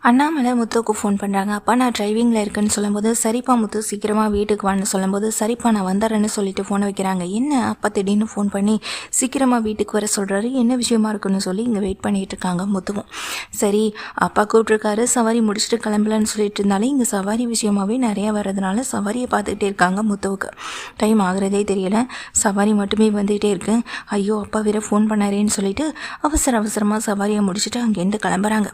Annamalai முத்துவுக்கு phone பண்ணுறாங்க. அப்பா நான் டிரைவிங்கில் இருக்குன்னு சொல்லும்போது, சரிப்பா முத்து சீக்கிரமாக வீட்டுக்கு வான்னு சொல்லும்போது, சரிப்பா நான் வந்துடுறேன்னு சொல்லிட்டு ஃபோனை வைக்கிறாங்க. என்ன அப்பா திடீர்னு ஃபோன் பண்ணி சீக்கிரமாக வீட்டுக்கு வர சொல்கிறாரு, என்ன விஷயமா இருக்குன்னு சொல்லி இங்கே வெயிட் பண்ணிகிட்டு இருக்காங்க முத்துவும். சரி அப்பா கூப்பிட்ருக்காரு, சவாரி முடிச்சுட்டு கிளம்பலன்னு சொல்லிட்டு இருந்தாலே இங்கே சவாரி விஷயமாகவே நிறையா வர்றதுனால சவாரியை பார்த்துக்கிட்டே இருக்காங்க முத்துவுக்கு. டைம் ஆகிறதே தெரியலை, சவாரி மட்டுமே வந்துகிட்டே இருக்கு. ஐயோ அப்பா வேற ஃபோன் பண்ணாரேன்னு சொல்லிட்டு அவசரமாக சவாரியை முடிச்சுட்டு அங்கேருந்து கிளம்புறாங்க.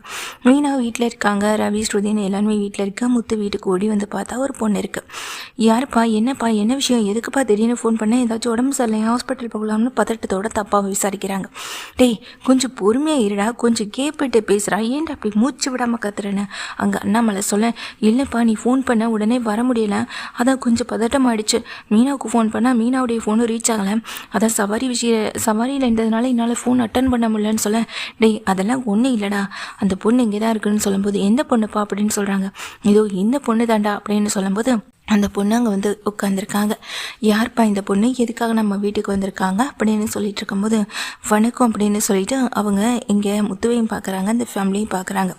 மீனா வீட்டில் இருக்காங்க, ரவி ஸ்ருதின்னு எல்லாருமே வீட்டில் இருக்க. முத்து வீட்டுக்கு ஓடி வந்து பார்த்தா ஒரு பொண்ணு இருக்குது. யாருப்பா என்னப்பா என்ன விஷயம், எதுக்குப்பா திடீர்னு ஃபோன் பண்ண, ஏதாச்சும் உடம்பு சரியில்லை ஹாஸ்பிட்டல் போகலாம்னு பதட்டத்தோட தப்பாக விசாரிக்கிறாங்க. டேய் கொஞ்சம் பொறுமையாக இருடா, கொஞ்சம் கேப்பிட்டு பேசுகிறா, ஏன்டா அப்படி மூச்சு விடாமல் கத்துறேன்னு அங்கே அண்ணாமலை சொல்ல, இல்லைப்பா நீ ஃபோன் பண்ண உடனே வர முடியலை, அதான் கொஞ்சம் பதட்டம் ஆயிடுச்சு. மீனாவுக்கு ஃபோன் பண்ணால் மீனாவுடைய ஃபோனும் ரீச் ஆகலை, அதான் சவாரியில் இருந்ததுனால என்னால் ஃபோன் அட்டன் பண்ண முடியலன்னு சொல்ல, டேய் அதெல்லாம் ஒன்றும் இல்லைடா, அந்த பொண்ணு இங்கே தான் இருக்குன்னு சொல்லும்போது, எந்த பொண்ணுப்பா அப்படின்னு சொல்கிறாங்க. இதோ இந்த பொண்ணு தாண்டா அப்படின்னு சொல்லும்போது அந்த பொண்ணு அங்கே வந்து உட்காந்துருக்காங்க. யார்ப்பா இந்த பொண்ணு, எதுக்காக நம்ம வீட்டுக்கு வந்திருக்காங்க அப்படின்னு சொல்லிட்டு இருக்கும்போது, வணக்கம் அப்படின்னு சொல்லிட்டு அவங்க இங்கே முத்துவையும் பார்க்குறாங்க, இந்த ஃபேமிலியும் பார்க்குறாங்க.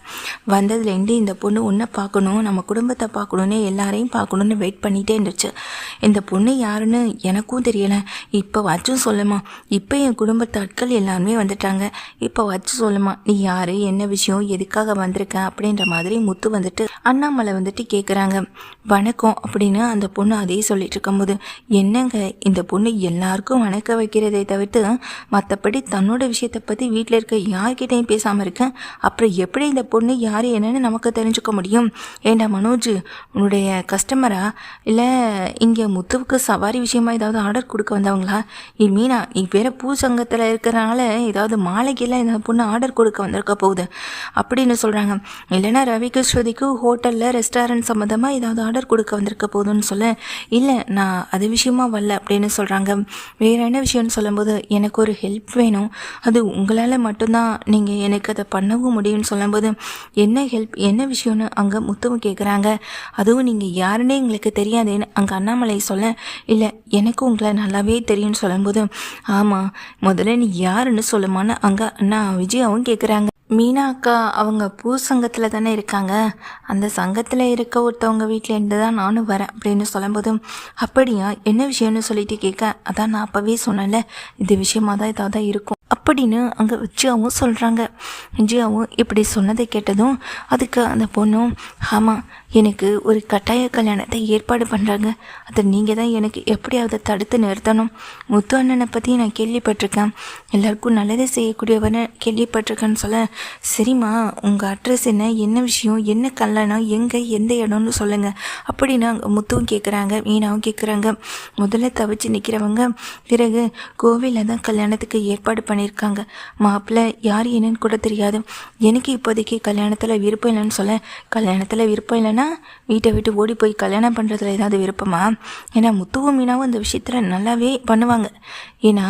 வந்ததுலேருந்து இந்த பொண்ணு ஒன்றை பார்க்கணும், நம்ம குடும்பத்தை பார்க்கணுன்னு எல்லாரையும் பார்க்கணுன்னு வெயிட் பண்ணிகிட்டே இருந்துச்சு. இந்த பொண்ணு யாருன்னு எனக்கும் தெரியலை, இப்போ வச்சும் சொல்லுமா, இப்போ என் குடும்பத்து ஆட்கள் எல்லாருமே வந்துட்டாங்க, இப்போ வச்சு சொல்லுமா நீ யார், என்ன விஷயம், எதுக்காக வந்திருக்க அப்படின்ற மாதிரி முத்து வந்துட்டு அண்ணாமலை வந்துட்டு கேட்குறாங்க. வணக்கம் அப்படின்னு அந்த பொண்ணு அதே சொல்லிட்டு இருக்கும்போது, என்னங்க இந்த பொண்ணு எல்லாருக்கும் வணக்க வைக்கிறதை தவிர்த்து மற்றபடி தன்னோட விஷயத்தை பற்றி வீட்டில் இருக்க யார்கிட்டையும் பேசாமல் இருக்கேன், அப்புறம் எப்படி இந்த பொண்ணு யார் என்னன்னு நமக்கு தெரிஞ்சுக்க முடியும்? ஏண்டா மனோஜ் உன்னுடைய கஸ்டமரா, இல்லை இங்கே முத்துவுக்கு சவாரி விஷயமா ஏதாவது ஆர்டர் கொடுக்க வந்தவங்களா? மீனா நீ வேற பூ சங்கத்தில் இருக்கிறனால ஏதாவது மாலைக்கெல்லாம் இந்த பொண்ணு ஆர்டர் கொடுக்க வந்திருக்க போகுது அப்படின்னு சொல்கிறாங்க. இல்லைன்னா ரவிக்கு ஸ்ருதிக்கு ஹோட்டலில் ரெஸ்டாரண்ட் சம்மந்தமாக ஏதாவது ஆர்டர் கொடுக்க வந்திருக்க போதுன்னு சொல்ல, இல்லை நான் அது விஷயமா வரல அப்படின்னு சொல்கிறாங்க. வேறு என்ன விஷயம்னு சொல்லும்போது, எனக்கு ஒரு ஹெல்ப் வேணும், அது உங்களால் மட்டும்தான் நீங்கள் எனக்கு அதை பண்ணவும் முடியும்னு சொல்லும்போது, என்ன ஹெல்ப் என்ன விஷயம்னு அங்கே முத்துவும் கேட்குறாங்க. அதுவும் நீங்கள் யாருன்னே எங்களுக்கு தெரியாதுன்னு அங்கே அண்ணாமலை சொல்ல, இல்லை எனக்கு உங்களை நல்லாவே தெரியும்னு சொல்லும்போது, ஆமாம் முதல்ல நீ யாருன்னு சொல்லுமான்னு அங்கே அண்ணா விஜயாவும் கேட்குறாங்க. மீனா அக்கா அவங்க பூ சங்கத்தில் தானே இருக்காங்க, அந்த சங்கத்தில் இருக்க ஒருத்தவங்க வீட்டில் இருந்து தான் நானும் வரேன் அப்படின்னு சொல்லும்போதும், அப்படியா என்ன விஷயம்னு சொல்லிட்டு கேட்க, அதான் நான் அப்போவே சொன்னேன்ல இது விஷயமாக தான் ஏதாவது இருக்கும் அப்படின்னு அங்கே விஜயாவும் சொல்கிறாங்க. விஜயாவும் இப்படி சொன்னதை கேட்டதும் அதுக்கு அந்த பொண்ணும், ஆமாம் எனக்கு ஒரு கட்டாய கல்யாணத்தை ஏற்பாடு பண்ணுறாங்க, அதை நீங்கள் தான் எனக்கு எப்படியாவது தடுத்து நிறுத்தணும். முத்து அண்ணனை பற்றி நான் கேள்விப்பட்டிருக்கேன், எல்லாருக்கும் நல்லதை செய்யக்கூடியவனை கேள்விப்பட்டிருக்கேன்னு சொல்ல, சரிம்மா உங்கள் அட்ரஸ் என்ன விஷயம், என்ன கல்யாணம், எங்கே எந்த இடம்னு சொல்லுங்கள் அப்படின்னு அங்கே முத்துவும் கேட்குறாங்க, மீனாவும் கேட்குறாங்க. முதல்ல தவிச்சு நிற்கிறவங்க, பிறகு கோவிலில் தான் கல்யாணத்துக்கு ஏற்பாடு பண்ணியிருக்காங்க, மாப்பிள்ளை யார் என்னன்னு கூட தெரியாது, எனக்கு இப்போதைக்கு கல்யாணத்தில் விருப்பம் இல்லைன்னு சொல்ல, கல்யாணத்தில் விருப்பம் இல்லைன்னா வீட்டை விட்டு ஓடி போய் கல்யாணம் பண்ணுறதுல ஏதாவது விருப்பமா? ஏன்னா முத்துவும் மீனாவும் அந்த விஷயத்தில் நல்லாவே பண்ணுவாங்க, ஏன்னா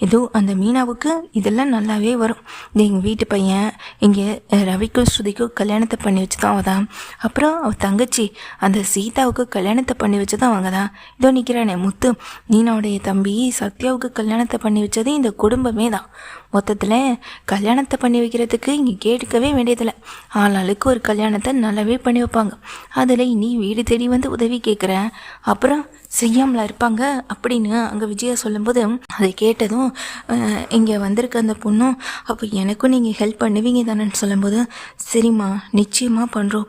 ஏதோ அந்த மீனாவுக்கு இதெல்லாம் நல்லாவே வரும். இந்த எங்கள் வீட்டு பையன் இங்கே ரவிக்கும் ஸ்ருதிக்கும் கல்யாணத்தை பண்ணி வச்சு தான் அவதான், அப்புறம் அவள் தங்கச்சி அந்த சீதாவுக்கு கல்யாணத்தை பண்ணி வச்சு தான் அவங்க தான், இதோ நிற்கிறானே முத்து மீனாவுடைய தம்பி சத்யாவுக்கு கல்யாணத்தை பண்ணி வச்சது இந்த குடும்பமே தான். மொத்தத்தில் கல்யாணத்தை பண்ணி வைக்கிறதுக்கு இங்கே கேட்கவே வேண்டியதில்லை, ஆளாளுக்கு ஒரு கல்யாணத்தை நல்லாவே பண்ணி வைப்பாங்க, அதில் நீ வீடு தேடி வந்து உதவி கேட்குற, அப்புறம் செய்யாமலா இருப்பாங்க அப்படின்னு அங்கே விஜயா சொல்லும்போது, அதை கேட்டதும் இங்கே வந்திருக்க அந்த பொண்ணும், அப்போ எனக்கும் நீங்கள் ஹெல்ப் பண்ணுவீங்க தானேன்னு சொல்லும்போது, சரிம்மா நிச்சயமாக பண்ணுறோம்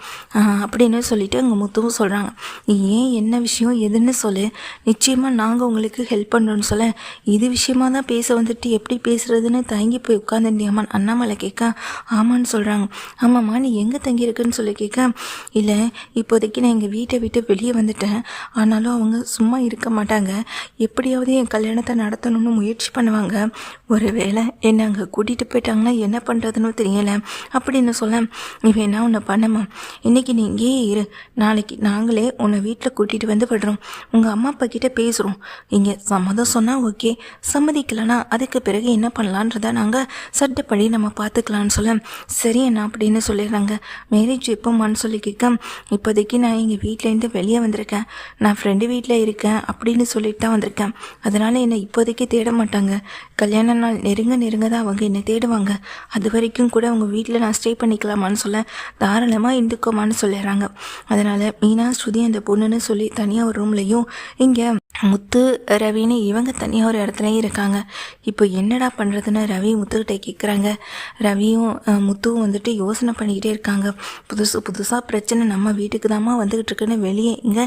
அப்படின்னு சொல்லிட்டு அங்கே முத்துவும் சொல்கிறாங்க. நீ ஏன் என்ன விஷயம் எதுன்னு சொல்லு, நிச்சயமாக நாங்கள் உங்களுக்கு ஹெல்ப் பண்ணுறோன்னு சொல்ல, இது விஷயமாக தான் பேச வந்துட்டு எப்படி பேசுகிறதுன்னு தயங்கி போய் உட்காந்துருந்தியாமா அண்ணாமலை கேட்க, ஆமான்னு சொல்கிறாங்க. ஆமாம்மா நீ எங்கே தங்கியிருக்குன்னு சொல்லி கேட்க, இல்லை இப்போதைக்கு நான் எங்கள் வீட்டை விட்டு வெளியே வந்துட்டேன், ஆனாலும் அவங்க சும்மா இருக்க மாட்டாங்க, எப்படியாவது என் கல்யாணத்தை நடத்தணும்னு முயற்சி பண்ணுவாங்க, ஒருவேளை என்னை அங்கே கூட்டிகிட்டு போயிட்டாங்கன்னா என்ன பண்ணுறதுன்னு தெரியலை அப்படின்னு சொல்ல, நீ வேணா உன்னை பண்ணமா, இன்றைக்கி நீ இங்கேயே இரு, நாளைக்கு நாங்களே உன்னை வீட்டில் கூட்டிகிட்டு வந்து விடுறோம், உங்கள் அம்மா அப்பா கிட்டே பேசுகிறோம், இங்கே சம்மதம் சொன்னால் ஓகே, சம்மதிக்கலைன்னா அதுக்கு பிறகு என்ன பண்ணலான்றத தான் நாங்கள் சட்டப்படி நம்ம பார்த்துக்கலான்னு சொல்ல சரி அண்ணா அப்படின்னு சொல்லிடுறாங்க. மேரேஜ் எப்போம்மான்னு சொல்லி கேட்க இப்போதைக்கு நான் எங்கள் வீட்டிலேருந்து வெளியே வந்திருக்கேன், நான் ஃப்ரெண்டு வீட்டில் இருக்கேன் அப்படின்னு சொல்லிட்டு தான் வந்திருக்கேன். அதனால் என்னை இப்போதைக்கு தேட மாட்டாங்க, கல்யாண நாள் நெருங்க தான் அவங்க என்னை தேடுவாங்க. அது வரைக்கும் கூட அவங்க வீட்டில் நான் ஸ்டே பண்ணிக்கலாமான்னு சொல்ல தாராளமாக இருந்துக்கோமான்னு சொல்லிடுறாங்க. அதனால் மீனா ஸ்ருதி அந்த பொண்ணுன்னு சொல்லி தனியாக ஒரு ரூம்லையும் இங்கே முத்து ரவின்னு இவங்க தனியாக ஒரு இடத்துலையும் இருக்காங்க. இப்போ என்னடா பண்ணுறதுன்னு ரவி முத்துக்கிட்டே கேட்குறாங்க. ரவியும் முத்துவும் வந்துட்டு யோசனை பண்ணிக்கிட்டே இருக்காங்க. புதுசாக பிரச்சனை நம்ம வீட்டுக்கு தாம்மா வந்துக்கிட்டு இருக்குன்னு வெளியே இங்கே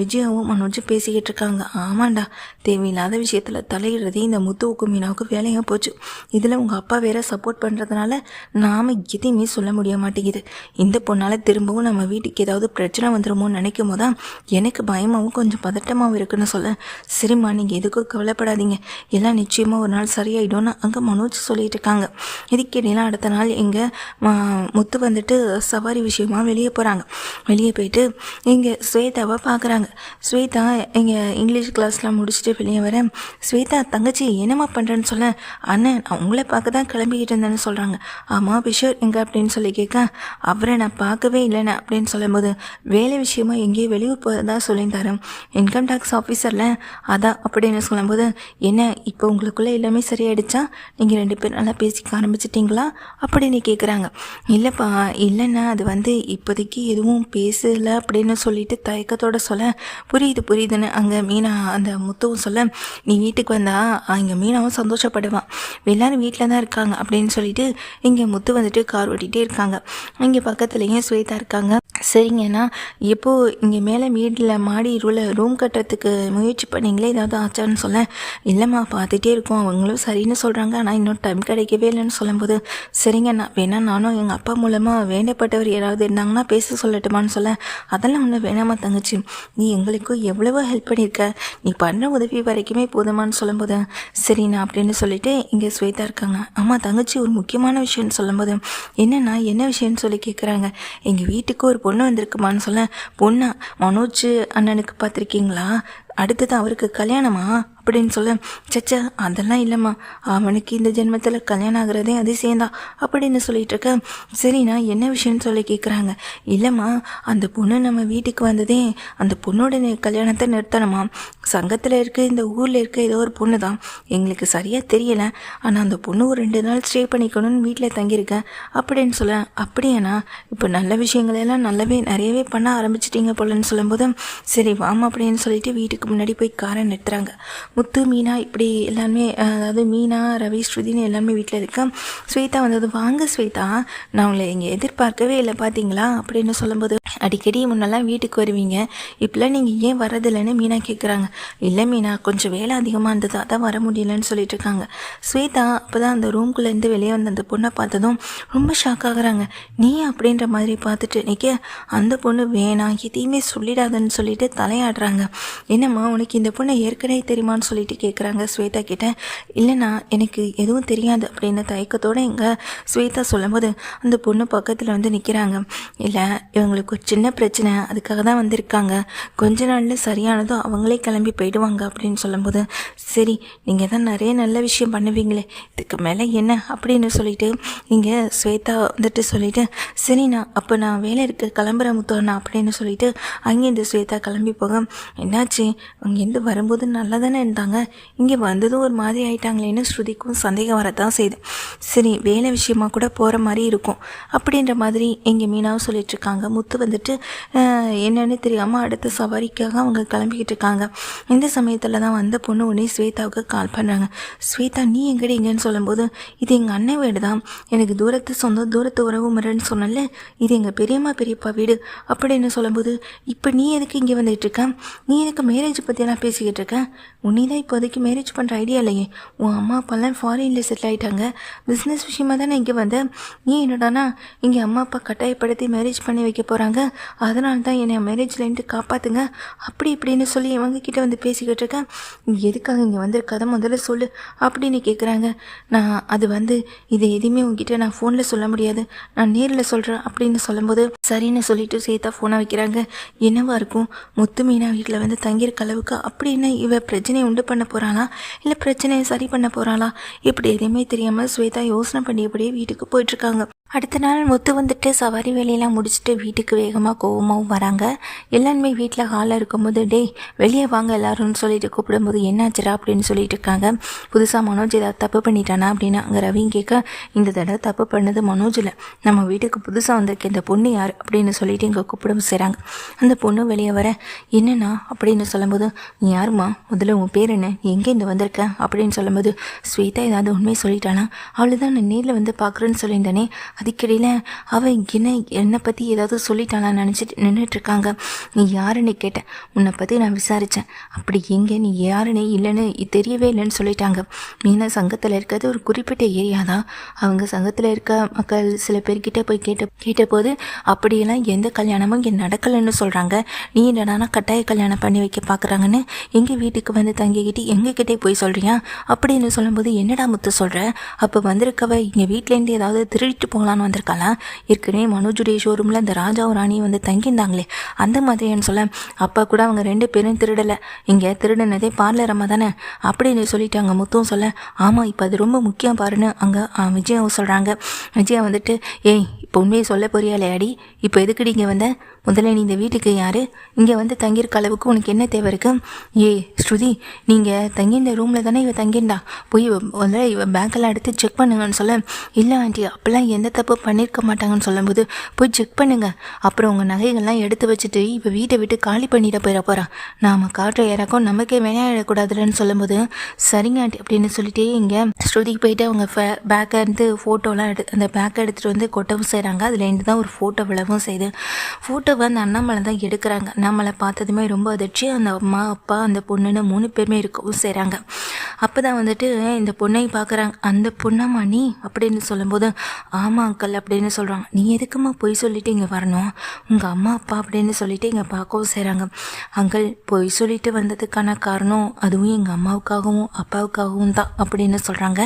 விஜயாவும் மனோஜும் பேசிக்கிட்டு இருக்காங்க. ஆமாண்டா, தேவையில்லாத விஷயத்தில் தலையிடுறதே இந்த முத்துவுக்கும் மீனாவுக்கும் வேலையாக போச்சு. இதில் உங்கள் அப்பா வேற சப்போர்ட் பண்ணுறதுனால நாம் எதையுமே சொல்ல முடிய மாட்டேங்குது. இந்த பொண்ணால் திரும்பவும் நம்ம வீட்டுக்கு ஏதாவது பிரச்சனை வந்துடுமோன்னு நினைக்கும் போது தான் எனக்கு பயமாகவும் கொஞ்சம் பதட்டமாகவும் இருக்குன்னு சொல்ல சரிம்மா நீங்கள் எதுக்கும் கவலைப்படாதீங்க, எல்லாம் நிச்சயமாக ஒரு நாள் சரியாயிடும்னு அங்கே மனோஜ் சொல்லிட்டு இருக்காங்க. இதுக்கிடையில அடுத்த நாள் எங்கள் முத்து வந்துட்டு சவாரி விஷயமா வெளியே போகிறாங்க. வெளியே போயிட்டு இங்கே ஸ்வேதாவை பார்க்குறாங்க. ஸ்வேதா இங்கே இங்கிலீஷ் கிளாஸ்லாம் முடிச்சுட்டு வெளியே வர ஸ்வேதா தங்கச்சி என்னம்மா பண்ணுறேன்னு சொல்ல அண்ணன் நான் உங்களை பார்க்க தான் கிளம்பிக்கிட்டு இருந்தேன்னு சொல்கிறாங்க. ஆமாம் கிஷோர் எங்கே அப்படின்னு சொல்லி கேட்க அவரை நான் பார்க்கவே இல்லைண்ணே அப்படின்னு சொல்லும்போது வேலை விஷயமா எங்கேயும் வெளியூர் போகிறதா சொல்லியிருந்தாரு, இன்கம் டேக்ஸ் ஆஃபீஸரில் அதான் அப்படின்னு சொல்லும்போது என்ன இப்போ உங்களுக்குள்ளே எல்லாமே சரியாயிடுச்சா, நீங்கள் 2 பேரும் நல்லா பேசிக்க ஆரம்பிச்சிட்டிங்களா அப்படின்னு கேட்குறாங்க. இல்லைப்பா இல்லைண்ணா அது வந்து இப்போதைக்கு எதுவும் பேசலை அப்படின்னு சொல்லிட்டு தயக்கத்தோடு சொல்ல புரியுதுன்னு அங்கே மீனா அந்த முத்துவும் சொல்ல நீ வீட்டுக்கு வந்தா இங்கே மீனாவும் சந்தோஷப்படுவான், எல்லாரும் வீட்டில் தான் இருக்காங்க அப்படின்னு சொல்லிட்டு இங்கே முத்து வந்துட்டு கார் ஓட்டிகிட்டே இருக்காங்க. இங்கே பக்கத்துலேயும் ஸ்வேதா இருக்காங்க. சரிங்கண்ணா எப்போது இங்கே மேலே வீட்டில் மாடி ரூம் கட்டுறதுக்கு முயற்சி பண்ணிங்களே ஏதாவது ஆச்சான்னு சொல்ல இல்லைம்மா பார்த்துட்டே இருக்கோம், அவங்களும் சரின்னு சொல்கிறாங்க, ஆனால் இன்னும் டைம் கிடைக்கவே இல்லைன்னு சொல்லும்போது சரிங்கண்ணா வேணா நானும் எங்கள் அப்பா மூலமாக வேண்டப்பட்டவர் யாராவது இருந்தாங்கன்னா பேச சொல்லட்டுமான்னு சொல்ல அதெல்லாம் ஒன்றும் வேணாமா தங்கச்சி, நீ எங்களுக்கும் எவ்வளவோ ஹெல்ப் பண்ணியிருக்க, நீ பண்ணுற உதவி வரைக்குமே போதுமான்னு சொல்லும்போது சரிண்ணா அப்படின்னு சொல்லிட்டு இங்கே ஸ்வேதா இருக்காங்க. ஆமாம் தங்கச்சி ஒரு முக்கியமான விஷயம்னு சொல்லும்போது என்னண்ணா என்ன விஷயம்னு சொல்லி கேட்குறாங்க. எங்கள் வீட்டுக்கு ஒரு பொண்ணு வந்திருக்குமான்னு சொல்ல பொண்ணா மனோஜ் அண்ணனுக்கு பார்த்துருக்கீங்களா, அடுத்தது அவருக்கு கல்யாணமா அப்படின்னு சொல்ல சச்சா அதெல்லாம் இல்லைம்மா, அவனுக்கு இந்த ஜென்மத்தில் கல்யாணம் ஆகிறதே அதிசயம்தான் அப்படின்னு சொல்லிட்டு இருக்க சரிண்ணா என்ன விஷயம்னு சொல்லி கேட்குறாங்க. இல்லைம்மா அந்த பொண்ணு நம்ம வீட்டுக்கு வந்ததே அந்த பொண்ணோட கல்யாணத்தை நிறுத்தணுமா, சங்கத்தில் இருக்க இந்த ஊரில் இருக்க ஏதோ ஒரு பொண்ணு தான், எங்களுக்கு சரியாக தெரியலை, ஆனால் அந்த பொண்ணு ஒரு 2 நாள் ஸ்டே பண்ணிக்கணும்னு வீட்டில் தங்கியிருக்கேன் அப்படின்னு சொல்ல அப்படியாண்ணா இப்போ நல்ல விஷயங்களெல்லாம் நிறையவே பண்ண ஆரம்பிச்சிட்டிங்க போலன்னு சொல்லும்போது சரி வாமா அப்படின்னு சொல்லிட்டு வீட்டுக்கு முன்னாடி போய் காரை நிறுத்துறாங்க. முத்து மீனா இப்படி எல்லாருமே அதாவது மீனா ரவி ஸ்ருதின்னு எல்லாருமே வீட்டில் இருக்க ஸ்வேதா வந்தது. வாங்க ஸ்வேதா நான் உங்களை இங்கே எதிர்பார்க்கவே இல்லை பார்த்தீங்களா அப்படின்னு சொல்லும்போது அடிக்கடி முன்னெல்லாம் வீட்டுக்கு வருவீங்க, இப்போலாம் நீங்கள் ஏன் வர்றதில்லைன்னு மீனா கேட்குறாங்க. இல்லை மீனா கொஞ்சம் வேலை அதிகமாக இருந்தது அதான் வர முடியலன்னு சொல்லிட்டு இருக்காங்க. ஸ்வேதா அப்போ தான் அந்த ரூம்குள்ளேருந்து வெளியே வந்த அந்த பொண்ணை பார்த்ததும் ரொம்ப ஷாக் ஆகுறாங்க. நீ அப்படின்ற மாதிரி பார்த்துட்டு நிற்க அந்த பொண்ணு வேணாம் எதையுமே சொல்லிடாதன்னு சொல்லிட்டு தலையாடுறாங்க. என்னம்மா உனக்கு இந்த பொண்ணை ஏற்கனவே தெரியுமான்னு சொல்லிட்டு கேட்குறாங்க ஸ்வேதா கிட்ட. இல்லைண்ணா எனக்கு எதுவும் தெரியாது அப்படின்னு தயக்கத்தோடு எங்கள் ஸ்வேதா சொல்லும்போது அந்த பொண்ணு பக்கத்தில் வந்து நிற்கிறாங்க. இல்லை இவங்களுக்கு ஒரு சின்ன பிரச்சனை அதுக்காக தான் வந்திருக்காங்க, கொஞ்ச நாளில் சரியானதும் அவங்களே கிளம்பி போயிடுவாங்க அப்படின்னு சொல்லும்போது சரி நீங்கள் தான் நிறைய நல்ல விஷயம் பண்ணுவீங்களே இதுக்கு மேலே என்ன அப்படின்னு சொல்லிட்டு இங்கே ஸ்வேதா வந்துட்டு சொல்லிட்டு சரிண்ணா அப்போ நான் வேலை இருக்க கிளம்புற முத்தோண்ணா அப்படின்னு சொல்லிட்டு அங்கேருந்து ஸ்வேதா கிளம்பி போக என்னாச்சு அங்கேருந்து வரும்போது நல்லா தானே இருந்தாங்க, இங்கே வந்ததும் ஒரு மாதிரி ஆயிட்டாங்களேன்னு ஸ்ருதிக்கும் சந்தேகம் வரத்தான் செய்யுது. சரி வேலை விஷயமா கூட போகிற மாதிரி இருக்கும் அப்படின்ற மாதிரி எங்கள் மீனாவும் சொல்லிட்டுருக்காங்க. முத்து வந்துட்டு என்னன்னு தெரியாமல் அடுத்த சவாரிக்காக அவங்க கிளம்பிக்கிட்டு இருக்காங்க. இந்த சமயத்தில் தான் வந்த பொண்ணு உடனே ஸ்வேதாவுக்கு கால் பண்ணுறாங்க. ஸ்வேதா நீ எங்கடி எங்கன்னு சொல்லும்போது இது எங்கள் அண்ணன் வீடு தான், எனக்கு தூரத்து சொந்தம் தூரத்து உறவு முறைன்னு சொன்னல, இது எங்கள் பெரியப்பா வீடு அப்படின்னு சொல்லும்போது இப்போ நீ எதுக்கு இங்கே வந்துட்டு இருக்க, நீ எனக்கு மேரேஜ் பற்றியெல்லாம் பேசிக்கிட்டு இருக்க, உன்னி தான் இப்போதைக்கு மேரேஜ் பண்ணுற ஐடியா இல்லையே, உன் அம்மா அப்பாலாம் ஃபாரினில் செட்டில் ஆகிட்டாங்க, பிஸ்னஸ் விஷயமா தானே இங்கே வந்தேன், நீ என்னடானா இங்கே அம்மா அப்பா கட்டாயப்படுத்தி மேரேஜ் பண்ணி வைக்க போகிறாங்க, அதனால தான் என்னை மேரேஜ்லேருந்து காப்பாற்றுங்க அப்படி இப்படின்னு சொல்லி இவங்க கிட்ட வந்து பேசிக்கிட்டு இருக்கேன், எதுக்காக இங்கே வந்திருக்காத முதல்ல சொல்லு அப்படின்னு கேட்குறாங்க. நான் அது வந்து இது எதுவுமே உங்ககிட்ட நான் ஃபோனில் சொல்ல முடியாது, நான் நேரில் சொல்கிறேன் அப்படின்னு சொல்லும்போது சரின்னு சொல்லிட்டு ஸ்வேதா ஃபோனை வைக்கிறாங்க. என்னவா இருக்கும், முத்து மீனா வீட்டில் வந்து தங்கியிருக்க அளவுக்கு அப்படின்னு இவ பிரச்சனையை உண்டு பண்ண போகிறாளா இல்லை பிரச்சனையை சரி பண்ண போகிறாளா, இப்படி எதையுமே தெரியாமல் ஸ்வேதா யோசனை பண்ணியபடியே வீட்டுக்கு போயிட்டுருக்காங்க. அடுத்த நாள் முத்து வந்துட்டு சவாரி வேலையெல்லாம் முடிச்சுட்டு வீட்டுக்கு வேகமாக கோவமாகவும் வராங்க. எல்லாருமே வீட்டில் ஹாலில் இருக்கும்போது டேய் வெளியே வாங்க எல்லாரும்னு சொல்லிட்டு கூப்பிடும்போது என்னாச்சுரா அப்படின்னு சொல்லிட்டு இருக்காங்க. புதுசாக மனோஜ் ஏதாவது தப்பு பண்ணிட்டானா அப்படின்னு அங்கே ரவியும் கேட்க, இந்த தடவை தப்பு பண்ணது மனோஜ் இல்லை, நம்ம வீட்டுக்கு புதுசாக வந்திருக்க இந்த பொண்ணு யார் அப்படின்னு சொல்லிட்டு இங்கே கூப்பிடவும் செய்கிறாங்க. அந்த பொண்ணு வெளியே வர என்னண்ணா அப்படின்னு சொல்லும்போது, நீ யாருமா, முதல்ல உன் பேர் என்ன, எங்கேருந்து வந்திருக்க அப்படின்னு சொல்லும்போது, ஸ்வேதா ஏதாவது உண்மையை சொல்லிட்டானா, அவ்வளோதான் நான் நேரில் வந்து பார்க்குறேன்னு சொல்லியிருந்தேனே, அதுக்கிடையில் அவள் என்னை பற்றி ஏதாவது சொல்லிட்டாளான்னு நினச்சிட்டு நின்றுட்டுருக்காங்க. நீ யாருன்னு கேட்டேன், உன்னை பற்றி நான் விசாரித்தேன், அப்படி எங்கே நீ யாருன்னு இல்லைன்னு தெரியவே இல்லைன்னு சொல்லிட்டாங்க. மீனா சங்கத்தில் இருக்கிறது ஒரு குறிப்பிட்ட ஏரியா தான், அவங்க சங்கத்தில் இருக்க மக்கள் சில பேர்கிட்ட போய் கேட்டபோது அப்படியெல்லாம் எந்த கல்யாணமும் இங்கே நடக்கலைன்னு சொல்கிறாங்க. நீ என்னடானா கட்டாய கல்யாணம் பண்ணி வைக்க பார்க்குறாங்கன்னு எங்கள் வீட்டுக்கு வந்து தங்கிக்கிட்டு எங்ககிட்டே போய் சொல்கிறியா அப்படின்னு சொல்லும்போது, என்னடா முத்து சொல்கிற, அப்போ வந்திருக்கவ இங்கே வீட்டிலேருந்து ஏதாவது திருடிட்டு போகலான்னு வந்திருக்காளா, ஏற்கனவே மனோஜுடைய ஷோரூமில் இந்த ராஜாவும் ராணியும் வந்து தங்கியிருந்தாங்களே அந்த மாதிரின்னு சொல்ல, அப்போ கூட அவங்க 2 பேரும் திருடலை, இங்கே திருடினதே பார்லர் அம்மா தானே அப்படின்னு சொல்லிட்டாங்க. முத்தும் சொல்ல, ஆமாம் இப்போ அது ரொம்ப முக்கியம் பாருன்னு அங்கே விஜயாவும் சொல்கிறாங்க. விஜயா வந்துட்டு, ஏய் இப்போ உண்மையை சொல்ல போறியாலே அடி, இப்போ எதுக்குடி இங்கே வந்த, முதல்ல நீ இந்த வீட்டுக்கு யார், இங்கே வந்து தங்கியிருக்க அளவுக்கு உனக்கு என்ன தேவை இருக்குது, ஏய் ஸ்ருதி நீங்கள் தங்கியிருந்த ரூமில் தானே இவ தங்கியிருந்தா, போய் முதல்ல இவ பேக்கெல்லாம் எடுத்து செக் பண்ணுங்கன்னு சொல்ல, இல்லை ஆண்டி அப்போல்லாம் எந்த தப்பு பண்ணியிருக்க மாட்டாங்கன்னு சொல்லும்போது, போய் செக் பண்ணுங்கள், அப்புறம் உங்கள் நகைகள்லாம் எடுத்து வச்சுட்டு இப்போ வீட்டை விட்டு காலி பண்ணிட போகிறா, நாம் காட்டுற இறக்கம் நமக்கே விளையாடக்கூடாதுன்னு சொல்லும்போது, சரிங்க ஆண்டி அப்படின்னு சொல்லிட்டு இங்கே ஸ்ருதிக்கு போயிட்டு அவங்க பேக்கை இருந்து ஃபோட்டோலாம் அந்த பேக்கை எடுத்துகிட்டு வந்து கொட்டவும் செய்கிறாங்க. அதுலேருந்து தான் ஒரு ஃபோட்டோ விழவும் செய்யுது. ஃபோட்டோ வந்து அண்ணாமலை தான் எடுக்கிறாங்க. அண்ணாமலை பார்த்ததுமே ரொம்ப அதிர்ச்சி, அந்த அம்மா அப்பா அந்த பொண்ணுன்னு 3 பேருமே இருக்கவும் செய்கிறாங்க. அப்போ தான் வந்துட்டு இந்த பொண்ணை பார்க்குறாங்க. அந்த பொண்ணாம்மா நீ அப்படின்னு சொல்லும்போது, ஆமாம் அங்கிள் அப்படின்னு சொல்கிறாங்க. நீ எதுக்குமா பொய் சொல்லிட்டு இங்கே வரணும், உங்கள் அம்மா அப்பா அப்படின்னு சொல்லிட்டு இங்கே பார்க்கவும் செய்கிறாங்க. அங்கிள் பொய் சொல்லிட்டு வந்ததுக்கான காரணம் அதுவும் எங்கள் அம்மாவுக்காகவும் அப்பாவுக்காகவும் தான் அப்படின்னு சொல்கிறாங்க.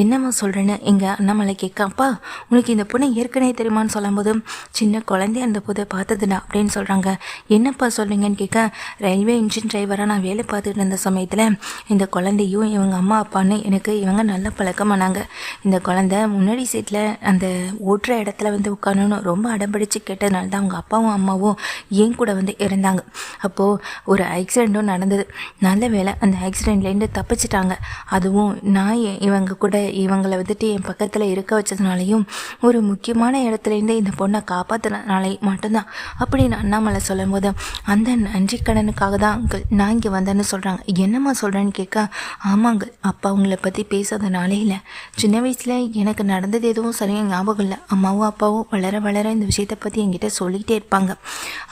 என்னம்மா சொல்கிறேன்னு எங்கள் அண்ணாமலை கேட்க, அப்பா உனக்கு இந்த பொண்ணை ஏற்கனவே தெரியுமான்னு சொல்லும்போது, சின்ன குழந்தைய அந்த போதை பார்த்ததுடா அப்படின்னு சொல்கிறாங்க. என்னப்பா சொல்கிறீங்கன்னு கேட்க, ரயில்வே இன்ஜின் டிரைவராக நான் வேலை பார்த்துட்டு இருந்த சமயத்தில் இந்த குழந்தையும் இவங்க அம்மா அப்பான்னு எனக்கு இவங்க நல்ல பழக்கமானாங்க. இந்த குழந்தை முன்னாடி சீட்டில் அந்த ஓட்டுற இடத்துல வந்து உட்காரணும்னு ரொம்ப அடம்பிடிச்சு கேட்டதுனால தான் அவங்க அப்பாவும் அம்மாவும் ஏன் கூட வந்து இறந்தாங்க. அப்போது ஒரு ஆக்சிடெண்ட்டும் நடந்தது. நல்ல வேலை அந்த ஆக்சிடெண்ட்லேருந்து தப்பிச்சிட்டாங்க. அதுவும் நான் இவங்களை வந்துட்டு என் பக்கத்தில் இருக்க வச்சதுனாலையும் ஒரு முக்கியமான இடத்துலேருந்து இந்த பொண்ணை காப்பாற்றினாலே மட்டும்தான் அப்படின்னு அண்ணாமலை சொல்லும்போது, அந்த நன்றி கடனுக்காக தான் நான் இங்கே வந்தேன்னு சொல்கிறாங்க. என்னம்மா சொல்கிறேன்னு கேட்க, ஆமாங்க அப்பா உங்களை பற்றி பேசாதனாலே இல்லை, சின்ன வயசில் எனக்கு நடந்தது எதுவும் சரியாக ஞாபகம் இல்லை, அம்மாவும் அப்பாவும் வளர வளர இந்த விஷயத்தை பற்றி என்கிட்ட சொல்லிகிட்டே இருப்பாங்க,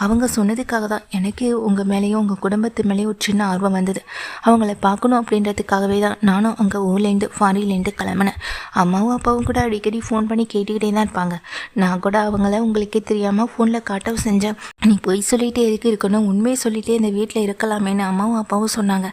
அவங்க சொன்னதுக்காக தான் எனக்கு உங்கள் மேலேயும் உங்கள் குடும்பத்து மேலேயும் ஒரு சின்ன ஆர்வம் வந்தது, அவங்கள பார்க்கணும் அப்படின்றதுக்காகவே தான் நானும் அங்கே ஊர்லேருந்து ஃபாரின்லேருந்து கிளம்பினேன். அம்மாவும் அப்பாவும் கூட அடிக்கடி ஃபோன் பண்ணி கேட்டுக்கிட்டே தான் இருப்பாங்க. நான் கூட அவங்கள உங்களுக்கே தெரியாமல் ஃபோனில் காட்டவும் செஞ்சேன். நீ பொய் சொல்லிகிட்டே இருக்கணும், உண்மையை சொல்லிகிட்டே இந்த வீட்டில் இருக்கலாமேன்னு அம்மாவும் அப்பாவும் சொன்னாங்க.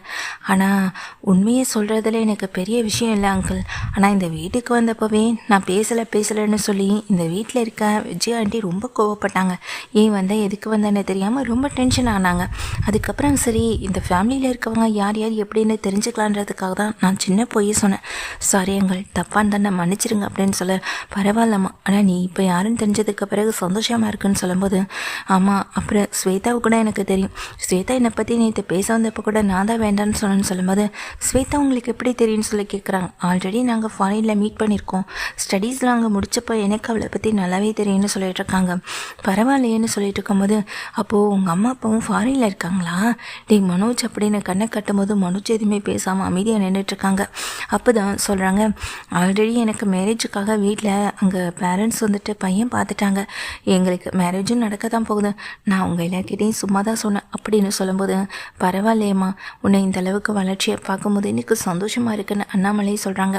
ஆனால் உண்மையை சொல்கிறதுல எனக்கு பெரிய விஷயம் இல்லை அங்கிள். ஆனால் இந்த வீட்டுக்கு வந்தப்போவே நான் பேசலைன்னு சொல்லி இந்த வீட்டில் இருக்க விஜய் ஆண்டி ரொம்ப கோவப்பட்டாங்க. ஏன் வந்தேன் எதுக்கு வந்தேன்னு தெரியாமல் ரொம்ப டென்ஷன் ஆனாங்க. அதுக்கப்புறம் சரி இந்த ஃபேமிலியில் இருக்கவங்க யார் எப்படின்னு தெரிஞ்சுக்கலான்றதுக்காக தான் நான் சின்ன பொய்யை சொன்னேன். சாரி அங்கிள், தப்பான்னு தானே மன்னிச்சிருங்க அப்படின்னு சொல்ல, பரவாயில்லம்மா ஆனால் நீ இப்போ யாருன்னு தெரிஞ்சதுக்கு பிறகு சந்தோஷமாக இருக்குன்னு சொல்லும்போது, ஆமாம் அப்புறம் ஸ்வேதாவை கூட எனக்கு தெரியும், ஸ்வேதா என்னை பற்றி நேற்று பேச வந்தப்போ கூட நான் தான் வேண்டான்னு சொன்னேன்னு சொல்லும்போது, ஸ்வேதா உங்களுக்கு எப்படி தெரியும்னு சொல்லி கேட்குறாங்க. ஆல்ரெடி நாங்கள் ஃபாரினில் மீட் பண்ணியிருக்கோம், ஸ்டடீஸ்லாம் அங்கே முடிச்சப்போ எனக்கு அவளை பற்றி நல்லாவே தெரியும்னு சொல்லிட்டு இருக்காங்க. பரவாயில்லையேன்னு சொல்லிட்டு இருக்கும்போது, அப்போது உங்கள் அம்மா அப்பாவும் ஃபாரினில் இருக்காங்களா, டேய் மனோஜ் அப்படின்னு கண்ணை கட்டும்போது மனோஜ் எதுவுமே பேசாமல் அமைதியாக நின்றுட்டுருக்காங்க. அப்போ தான் சொல்கிறாங்க, ஆல்ரெடி எனக்கு மேரேஜுக்காக வீட்டில் அங்கே பேரண்ட்ஸ் வந்துட்டு பையன் பார்த்துட்டாங்க, எங்களுக்கு மேரேஜும் நடக்க தான் போகுது, நான் உங்கள் எல்லார்கிட்டையும் சும்மா தான் சொன்னேன் அப்படின்னு சொல்லும்போது, பரவாயில்லையம்மா உன்னை இந்த அளவுக்கு வளர்ச்சியை பார்க்கும்போது எனக்கு சந்தோஷமாக இருக்குன்னு அண்ணாமலையே சொல்கிறாங்க.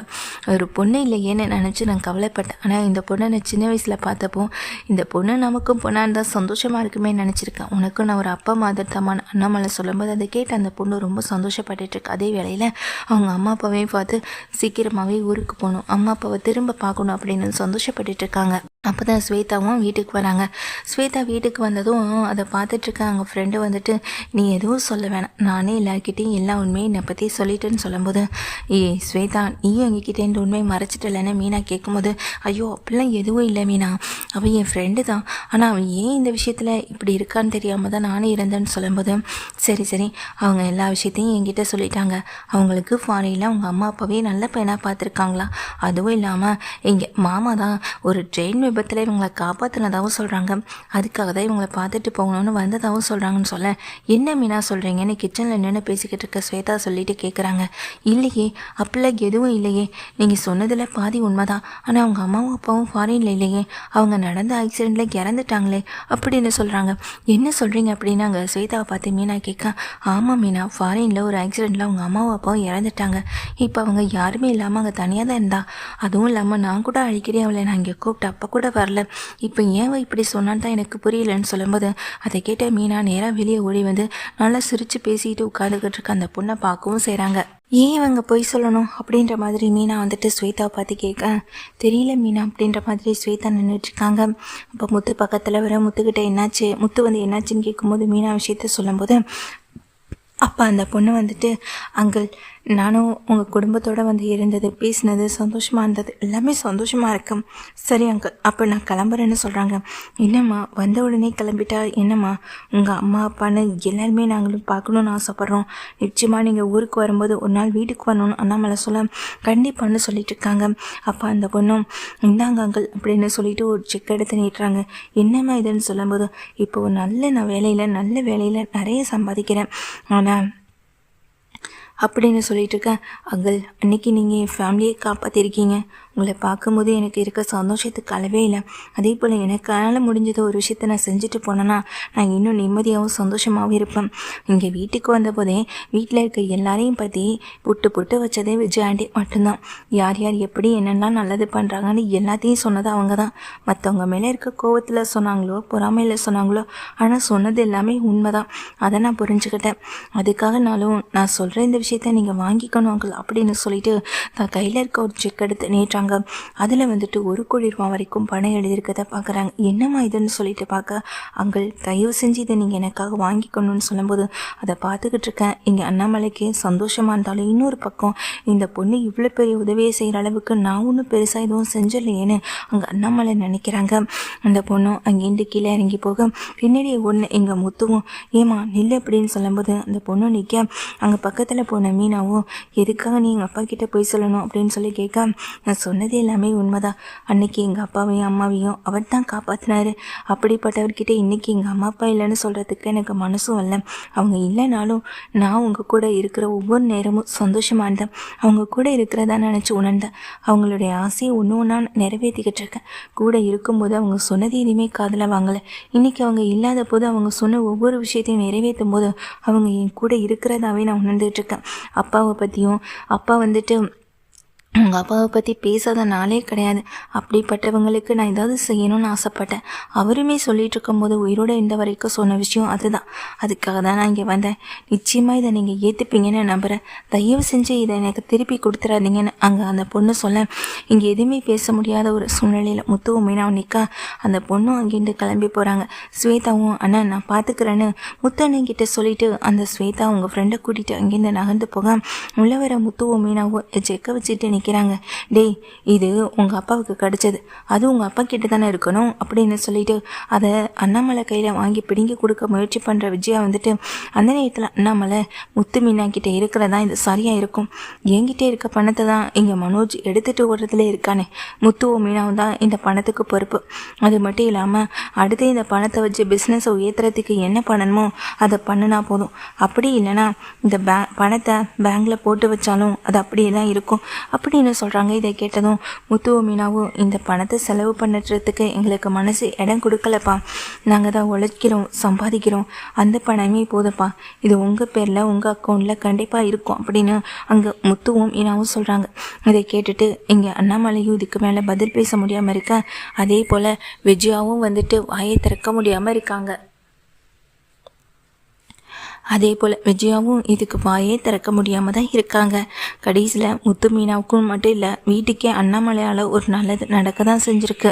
ஒரு பொண்ணு இல்லையேன்னு நினச்சி நான் கவலைப்பட்டேன், ஆனால் இந்த பொண்ணை நான் சின்ன வயசில் பார்த்தப்போ இந்த பொண்ணு நமக்கும் பொண்ணாக இருந்தால் சந்தோஷமாக இருக்குமே நினச்சிருக்கேன், உனக்கும் நான் ஒரு அப்பா மாதிரி தம்மான்னு அண்ணாமலை சொல்லும்போது அதை கேட்டு அந்த பொண்ணு ரொம்ப சந்தோஷப்பட்டுருக்கு. அதே வேளையில் அவங்க அம்மா அப்பாவையும் பார்த்து சீக்கிரமாகவே ஊருக்கு போகணும், அம்மா அப்பாவை திரும்ப பார்க்கணும் அப்படின்னு சந்தோஷப்பட்டுட்டு இருக்காங்க. அப்போ தான் ஸ்வேதாவும் வீட்டுக்கு வராங்க. ஸ்வேதா வீட்டுக்கு வந்ததும் அதை பார்த்துட்ருக்க அவங்க ஃப்ரெண்டு வந்துட்டு, நீ எதுவும் சொல்ல வேணாம், நானே எல்லாருக்கிட்டேயும் எல்லா உண்மையும் என்னை பற்றி சொல்லிட்டேன்னு சொல்லும்போது, ஸ்வேதா நீயும் எங்ககிட்டேருந்து உண்மையை மறைச்சிட்டலன்னு மீனா கேட்கும்போது, ஐயோ அப்படிலாம் எதுவும் இல்லை மீனா, அவள் என் ஃப்ரெண்டு தான், ஆனால் அவன் ஏன் இந்த விஷயத்தில் இப்படி இருக்கான்னு தெரியாமல் தான் நானே இருந்தேன்னு சொல்லும்போது, சரி சரி அவங்க எல்லா விஷயத்தையும் என்கிட்ட சொல்லிட்டாங்க. அவங்களுக்கு ஃபாரினில் அவங்க அம்மா அப்பாவே நல்ல பையனாக பார்த்துருக்காங்களா, அதுவும் இல்லாமல் எங்கள் மாமா தான் ஒரு ட்ரெயின் விபத்தில் இவங்களை காப்பாற்றினதாகவும் சொல்கிறாங்க, அதுக்காக தான் இவங்களை பார்த்துட்டு போகணும்னு வந்ததாகவும் சொல்கிறாங்கன்னு சொல்ல, என்ன மீனா சொல்கிறீங்கன்னு கிச்சனில் நின்று பேசிக்கிட்டு இருக்க ஸ்வேதா சொல்லிட்டு கேட்குறாங்க. இல்லையே அப்படிலாம் எதுவும் இல்லையே, நீங்கள் சொன்னதில் பாதி உண்மைதான், ஆனால் அவங்க அம்மாவும் அப்பாவும் ஃபாரினில் இல்லையே, அவங்க நடந்த ஆக்சிடெண்ட்டில் இறந்துட்டாங்களே அப்படின்னு சொல்கிறாங்க. என்ன சொல்கிறீங்க அப்படின்னு அங்கே ஸ்வேதாவை பார்த்து மீனா கேட்க, ஆமாம் மீனா, ஃபாரினில் ஒரு ஆக்சிடெண்ட்டில் அவங்க அம்மாவும் அப்பாவும் இறந்துட்டாங்க. இப்போ அவங்க யாருமே இல்லாமல் அங்கே தனியாக தான் இருந்தா, அதுவும் இல்லாமல் நான் கூட அடிக்கடி அவளை நான் இங்கே கூப்பிட்டு அப்போ கூட வரல, இப்போ ஏன் இப்படி சொன்னான்னு தான் எனக்கு புரியலன்னு சொல்லும்போது, அதை கேட்ட மீனா நேராக வெளியே ஓடி வந்து நல்லா சிரித்து பேசிக்கிட்டு உட்காந்துக்கிட்டு இருக்க அந்த பொண்ணை பார்க்கவும் செய்கிறாங்க. ஏன் இவங்க போய் சொல்லணும் அப்படின்ற மாதிரி மீனா வந்துட்டு ஸ்வேதாவை பார்த்து கேட்க, தெரியல மீனா அப்படின்ற மாதிரி ஸ்வேதா நின்றுட்டுருக்காங்க. அப்போ முத்து பக்கத்தில் வர முத்துக்கிட்ட என்னாச்சு, முத்து வந்து என்னாச்சுன்னு கேட்கும்போது மீனா விஷயத்த சொல்லும்போது, அப்போ அந்த பொண்ணு வந்துட்டு, அங்கிள் நானும் உங்கள் குடும்பத்தோடு வந்து இருந்தது, பேசினது சந்தோஷமாக இருந்தது, எல்லாமே சந்தோஷமாக இருக்கும். சரி அங்கிள், அப்போ நான் கிளம்புறேன்னு சொல்கிறாங்க. என்னம்மா வந்த உடனே கிளம்பிட்டா என்னம்மா, உங்கள் அம்மா அப்பான்னு எல்லாருமே நாங்களும் பார்க்கணுன்னு ஆசைப்பட்றோம். நிச்சயமாக நீங்கள் ஊருக்கு வரும்போது ஒரு நாள் வீட்டுக்கு வரணும்னு அண்ணாமலை சொல்ல கண்டிப்பான்னு சொல்லிட்டு இருக்காங்க. அப்போ அந்த பொண்ணும், இந்தாங்க அங்கிள் அப்படின்னு சொல்லிட்டு ஒரு செக் எடுத்து நீட்டுறாங்க. என்னம்மா இதுன்னு சொல்லும்போது, இப்போது நல்ல வேலையில் நிறைய சம்பாதிக்கிறேன், ஆனால் அப்படின்னு சொல்லிட்டு இருக்கேன். அங்கிள் அன்னைக்கு நீங்கள் என் ஃபேமிலியை காப்பாற்றிருக்கீங்க, உங்களை பார்க்கும்போது எனக்கு இருக்க சந்தோஷத்துக்கு அளவே இல்லை. அதே போல் எனக்கால முடிஞ்சத ஒரு விஷயத்த நான் செஞ்சுட்டு போனேன்னா நான் இன்னும் நிம்மதியாகவும் சந்தோஷமாகவும் இருப்பேன். இங்கே வீட்டுக்கு வந்தபோதே வீட்டில் இருக்க எல்லாரையும் பற்றி புட்டு வச்சதே விஜய் ஆண்டி மட்டும்தான். யார் எப்படி என்னெல்லாம் நல்லது பண்ணுறாங்கன்னு எல்லாத்தையும் சொன்னது அவங்க தான். மற்றவங்க மேலே இருக்க கோவத்தில் சொன்னாங்களோ பொறாமையில் சொன்னாங்களோ, ஆனால் சொன்னது எல்லாமே உண்மை தான். அதை நான் புரிஞ்சுக்கிட்டேன். அதுக்காக நான் சொல்கிற இந்த விஷயத்த நீங்கள் வாங்கிக்கணும் அங்கிள் அப்படின்னு சொல்லிட்டு தான் கையில் இருக்க ஒரு செக் எடுத்து நேற்றாங்க. அதில் வந்துட்டு 1 கோடி ரூபாய் வரைக்கும் பணம் எழுதியிருக்கதை பார்க்குறாங்க. என்னம்மா இதுன்னு சொல்லிட்டு பார்க்க, அங்கிள் தயவு செஞ்சு இதை நீங்கள் எனக்காக வாங்கிக்கணும்னு சொல்லும்போது அதை பார்த்துக்கிட்டு இருக்கேன். இங்கே அண்ணாமலைக்கு சந்தோஷமாக இருந்தாலும் இன்னொரு பக்கம் இந்த பொண்ணு இவ்வளோ பெரிய உதவியை செய்கிற அளவுக்கு நான் ஒன்றும் பெருசாக எதுவும் செஞ்சிடலையேன்னு அங்கே அண்ணாமலை நினைக்கிறாங்க. அந்த பொண்ணும் அங்கேருந்து கீழே இறங்கி போக பின்னாடி ஒன்று எங்கள் முத்துவும் ஏமா நில்லு அப்படின்னு சொல்லும்போது அந்த பொண்ணு நிற்க, அங்கே பக்கத்தில் போன மீனாவும் எதுக்காக நீ எங்கள் அப்பா கிட்டே போய் சொல்லணும் அப்படின்னு சொல்லி கேட்க, நான் சொன்னது எல்லாமே உண்மைதான். அன்னைக்கு எங்கள் அப்பாவையும் அம்மாவையும் அவர் தான் காப்பாற்றினாரு. அப்படிப்பட்டவர்கிட்ட இன்றைக்கி எங்கள் அம்மா அப்பா இல்லைன்னு சொல்கிறதுக்கு எனக்கு மனசும் இல்லை. அவங்க இல்லைனாலும் நான் உங்கள் கூட இருக்கிற ஒவ்வொரு நேரமும் சந்தோஷமாக இருந்தேன். அவங்க கூட இருக்கிறதா நினச்சி உணர்ந்தேன். அவங்களுடைய ஆசையை ஒன்றா நிறைவேற்றிக்கிட்டு இருக்கேன். கூட இருக்கும்போது அவங்க சொன்னது எதுவுமே காதில் வாங்கலை. இன்றைக்கி அவங்க இல்லாத போது அவங்க சொன்ன ஒவ்வொரு விஷயத்தையும் நிறைவேற்றும் போது அவங்க என் கூட இருக்கிறதாவே நான் உணர்ந்துகிட்ருக்கேன். அப்பாவை பற்றியும் அப்பா வந்துட்டு உங்கள் அப்பாவை பற்றி பேசாத நாளே கிடையாது. அப்படிப்பட்டவங்களுக்கு நான் ஏதாவது செய்யணும்னு ஆசைப்பட்டேன். அவருமே சொல்லிகிட்டு இருக்கும்போது உயிரோடு இருந்த வரைக்கும் சொன்ன விஷயம் அதுதான். அதுக்காக தான் நான் இங்கே வந்தேன். நிச்சயமாக இதை நீங்கள் ஏற்றுப்பீங்கன்னு நம்புகிறேன். தயவு செஞ்சு இதை எனக்கு திருப்பி கொடுத்துறாதீங்கன்னு அங்கே அந்த பொண்ணு சொல்ல, இங்கே எதுவுமே பேச முடியாத ஒரு சூழ்நிலையில் முத்துவும் மீனாவும் நிற்க அந்த பொண்ணும் அங்கேருந்து கிளம்பி போகிறாங்க. ஸ்வேதாவும் அண்ணா நான் பார்த்துக்கிறேன்னு முத்தண்ணங்கிட்ட சொல்லிவிட்டு அந்த ஸ்வேதா உங்கள் ஃப்ரெண்டை கூட்டிகிட்டு அங்கேருந்து நகர்ந்து போக உள்ள வர முத்துவும் மீனாவும் செக்க வச்சுட்டு நிற்கிறாங்க. டேய் இது உங்கள் அப்பாவுக்கு கிடச்சது, அது உங்கள் அப்பா கிட்ட தானே இருக்கணும் அப்படின்னு சொல்லிட்டு அதை அண்ணாமலை கையில் வாங்கி பிடுங்கி கொடுக்க முயற்சி பண்ணுற விஜயா வந்துட்டு அந்த நேரத்தில் அண்ணாமலை முத்து மீனா கிட்டே இருக்கிறதா இது சரியாக இருக்கும், என்கிட்ட இருக்க பணத்தை தான் இங்கே மனோஜ் எடுத்துகிட்டு ஓடுறதுல இருக்கானே, முத்துவும் மீனாவும் தான் இந்த பணத்துக்கு பொறுப்பு. அது மட்டும் இல்லாமல் அடுத்து இந்த பணத்தை வச்சு பிஸ்னஸை உயர்த்துறதுக்கு என்ன பண்ணணுமோ அதை பண்ணினா போதும். அப்படி இல்லைன்னா இந்த பணத்தை பேங்கில் போட்டு வச்சாலும் அது அப்படியே தான் இருக்கும் அப்படின்னு சொல்கிறாங்க. இதை கேட்டதும் முத்துவும் மீனாவும் இந்த பணத்தை செலவு பண்ணுறதுக்கு எங்களுக்கு மனசு இடம் கொடுக்கலப்பா, நாங்கள் தான் உழைக்கிறோம் சம்பாதிக்கிறோம், அந்த பணமே போதுப்பா, இது உங்கள் பேரில் உங்கள் அக்கௌண்ட்டில் கண்டிப்பாக இருக்கும் அப்படின்னு அங்கே முத்துவும் மீனாவும் சொல்கிறாங்க. இதை கேட்டுட்டு இங்கே அண்ணாமலையும் இதுக்கு மேலே பதில் பேச முடியாமல் இருக்க, அதே போல் விஜயாவும் வந்துட்டு வாயை திறக்க முடியாமல் இருக்காங்க. அதே போல் விஜயாவும் இதுக்கு வாயே திறக்க முடியாமல் தான் இருக்காங்க. கடைசியில் முத்து மீனாவுக்கும் மட்டும் இல்லை வீட்டுக்கே அண்ணாமலையால் ஒரு நல்லது நடக்க தான் செஞ்சுருக்கு.